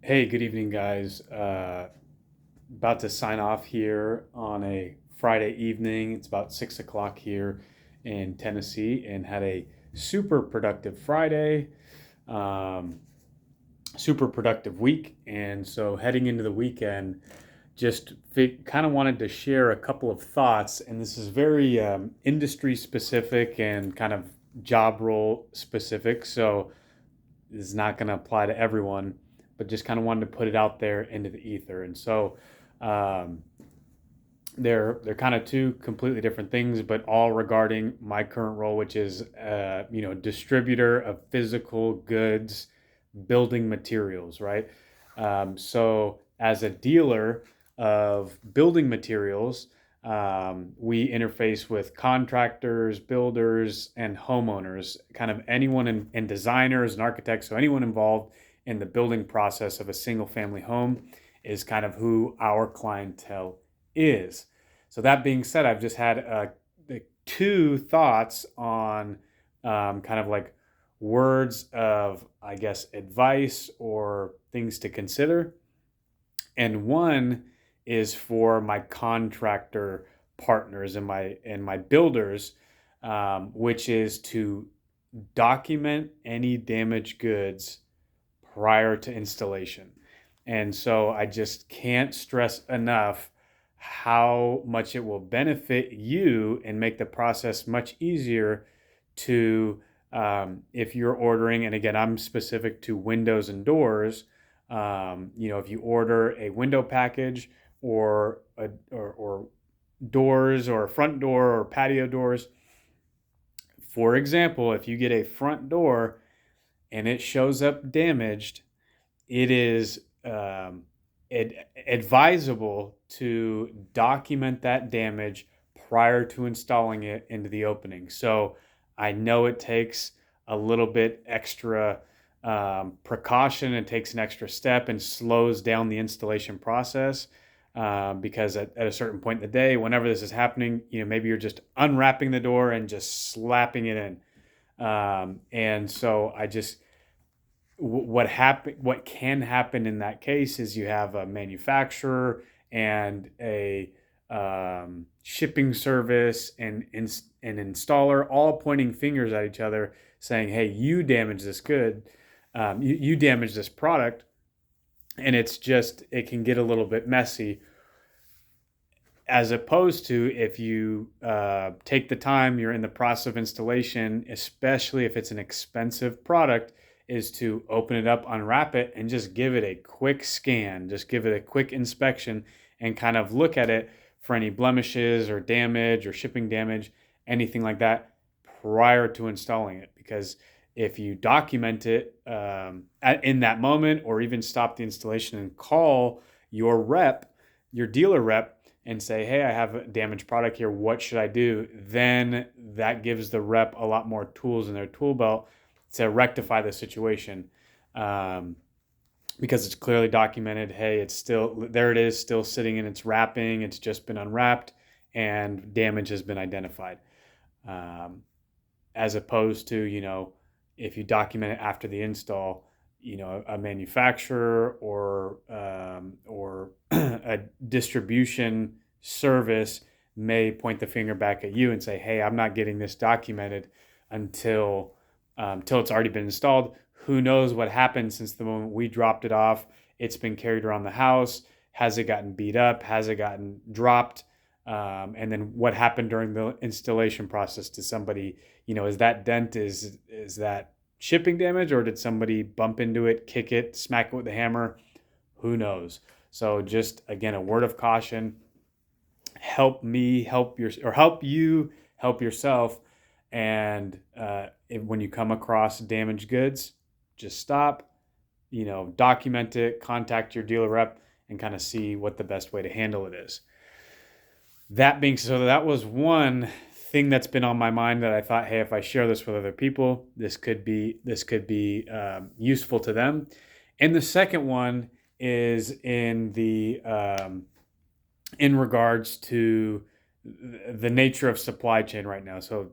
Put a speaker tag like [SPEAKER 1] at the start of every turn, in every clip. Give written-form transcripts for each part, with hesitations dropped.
[SPEAKER 1] Hey, good evening, guys. About to sign off here on a Friday evening. It's about 6 o'clock here in Tennessee, and had a super productive Friday, um, super productive week. And so, heading into the weekend, just kind of wanted to share a couple of thoughts. And this is very industry specific and kind of job role specific. So, is not going to apply to everyone, but just kind of wanted to put it out there into the ether. And so um, they're kind of two completely different things, but all regarding my current role, which is distributor of physical goods, building materials, right? So as a dealer of building materials, we interface with contractors, builders, and homeowners, kind of anyone and designers and architects. So anyone involved in the building process of a single family home is kind of who our clientele is. So that being said, I've just had two thoughts on kind of like words of, I guess, advice or things to consider. And one is for my contractor partners and my builders, which is to document any damaged goods prior to installation. And so I just can't stress enough how much it will benefit you and make the process much easier to, if you're ordering, and again, I'm specific to windows and doors. If you order a window package or doors or a front door or patio doors, for example, if you get a front door and it shows up damaged, it is advisable to document that damage prior to installing it into the opening. So I know it takes a little bit extra precaution, it takes an extra step and slows down the installation process. Because at a certain point in the day, whenever this is happening, maybe you're just unwrapping the door and just slapping it in. And so I just what can happen in that case is you have a manufacturer and a shipping service and an installer all pointing fingers at each other saying, hey, you damaged this good, you damaged this product. And it can get a little bit messy, as opposed to if you take the time, you're in the process of installation, especially if it's an expensive product, is to open it up, unwrap it, and just give it a quick scan, just give it a quick inspection and kind of look at it for any blemishes or damage or shipping damage, anything like that, prior to installing it. Because if you document it in that moment, or even stop the installation and call your rep, your dealer rep, and say, hey, I have a damaged product here. What should I do? Then that gives the rep a lot more tools in their tool belt to rectify the situation. Because it's clearly documented. Hey, it's still there. It is still sitting in its wrapping. It's just been unwrapped and damage has been identified. Um, as opposed to, if you document it after the install, a manufacturer or a distribution service may point the finger back at you and say, hey, I'm not getting this documented until it's already been installed. Who knows what happened since the moment we dropped it off? It's been carried around the house. Has it gotten beat up? Has it gotten dropped? And then what happened during the installation process to somebody? Is that dent is that shipping damage, or did somebody bump into it, kick it, smack it with a hammer? Who knows? So just again, a word of caution: help me help you help yourself. And when you come across damaged goods, just stop, document it, contact your dealer rep, and kind of see what the best way to handle it is. That being so, that was one thing that's been on my mind that I thought, hey, if I share this with other people, this could be useful to them. And the second one is in regards to the nature of supply chain right now. So,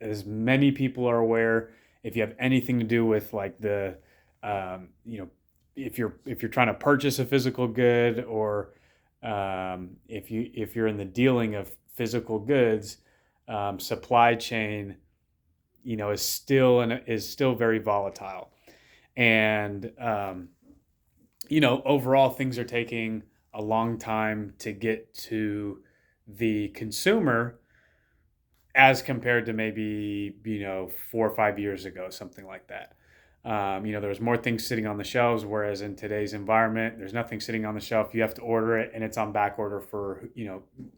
[SPEAKER 1] as many people are aware, if you have anything to do with like the, um, you know, if you're trying to purchase a physical good, or if you're in the dealing of physical goods, supply chain, is still very volatile. And overall, things are taking a long time to get to the consumer as compared to maybe 4 or 5 years ago, something like that. There was more things sitting on the shelves, whereas in today's environment, there's nothing sitting on the shelf. You have to order it, and it's on back order for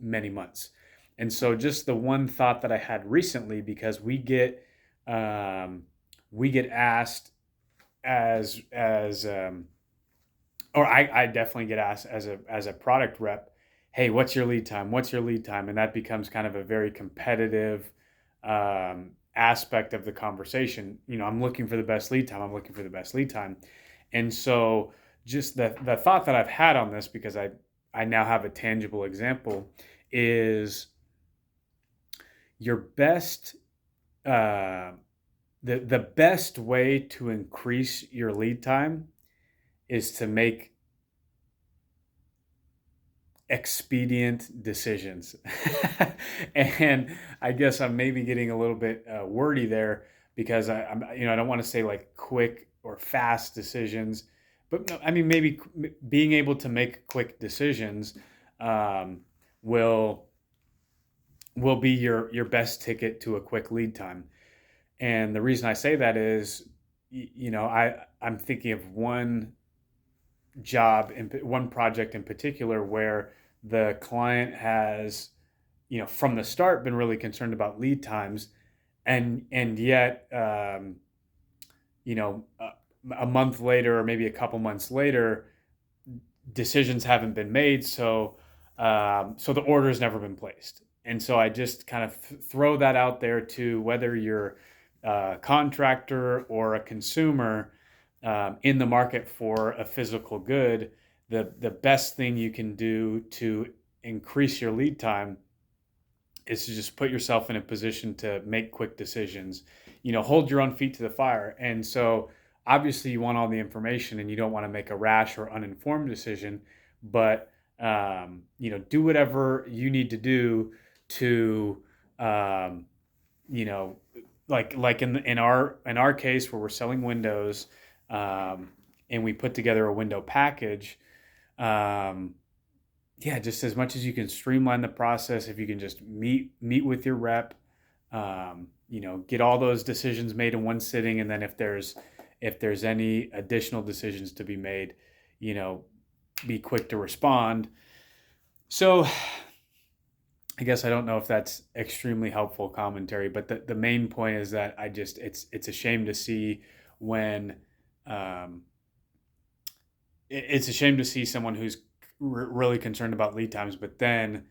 [SPEAKER 1] many months. And so, just the one thought that I had recently, because we get asked as or I definitely get asked as a product rep, hey, what's your lead time? What's your lead time? And that becomes kind of a very competitive aspect of the conversation. I'm looking for the best lead time. I'm looking for the best lead time. And so just the thought that I've had on this, because I now have a tangible example, is your best the best way to increase your lead time is to make expedient decisions. And I guess I'm maybe getting a little bit wordy there, because I don't want to say like quick or fast decisions, but no, I mean, maybe being able to make quick decisions um, will be your best ticket to a quick lead time. And the reason I say that is, I'm thinking of one project in particular, where the client has, from the start, been really concerned about lead times, and yet, you know, a, a month later, or maybe a couple months later, decisions haven't been made, so the order has never been placed. And so I just kind of throw that out there, to whether you're a contractor or a consumer in the market for a physical good. The best thing you can do to increase your lead time is to just put yourself in a position to make quick decisions. Hold your own feet to the fire. And so obviously you want all the information, and you don't want to make a rash or uninformed decision, but do whatever you need to do to um, you know like in our case, where we're selling windows, um, and we put together a window package. um, yeah, just as much as you can streamline the process, if you can just meet with your rep, get all those decisions made in one sitting, and then if there's any additional decisions to be made, you know, be quick to respond. So I guess I don't know if that's extremely helpful commentary, but the main point is that it's a shame to see when um, it's a shame to see someone who's really concerned about lead times, but then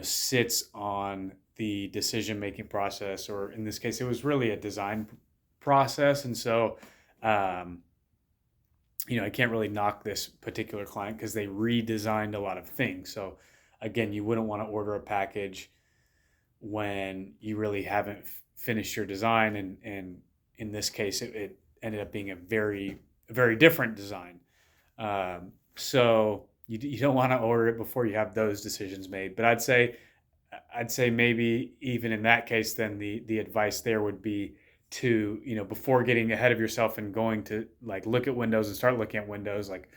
[SPEAKER 1] sits on the decision making process, or in this case, it was really a design process. And so, um, I can't really knock this particular client, because they redesigned a lot of things. So, again, you wouldn't want to order a package when you really haven't finished your design, and in this case, it ended up being a very, very different design. So you don't want to order it before you have those decisions made. But I'd say maybe even in that case, then the advice there would be to, before getting ahead of yourself and going to like look at windows and start looking at windows, like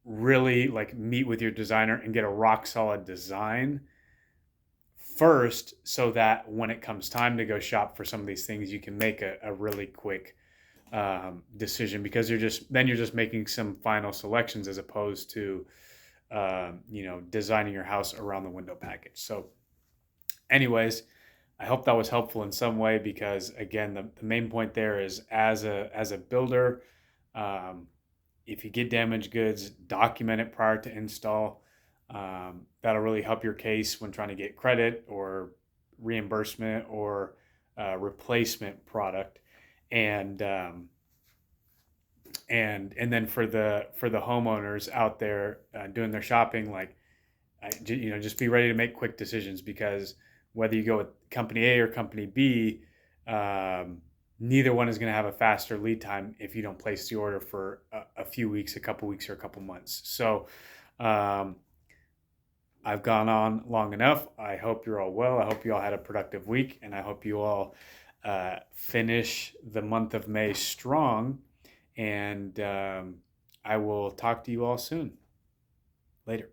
[SPEAKER 1] really like meet with your designer and get a rock solid design first, so that when it comes time to go shop for some of these things, you can make a really quick decision, because you're just making some final selections, as opposed to designing your house around the window package. So anyways, I hope that was helpful in some way, because again, the main point there is, as a builder, um, if you get damaged goods, document it prior to install. That'll really help your case when trying to get credit or reimbursement, or replacement product. And then for the homeowners out there doing their shopping, like just be ready to make quick decisions, because whether you go with company A or company B, um, neither one is going to have a faster lead time if you don't place the order for a few weeks, a couple weeks, or a couple months. So um, I've gone on long enough. I hope you're all well. I hope you all had a productive week, and I hope you all finish the month of May strong. And I will talk to you all soon. Later.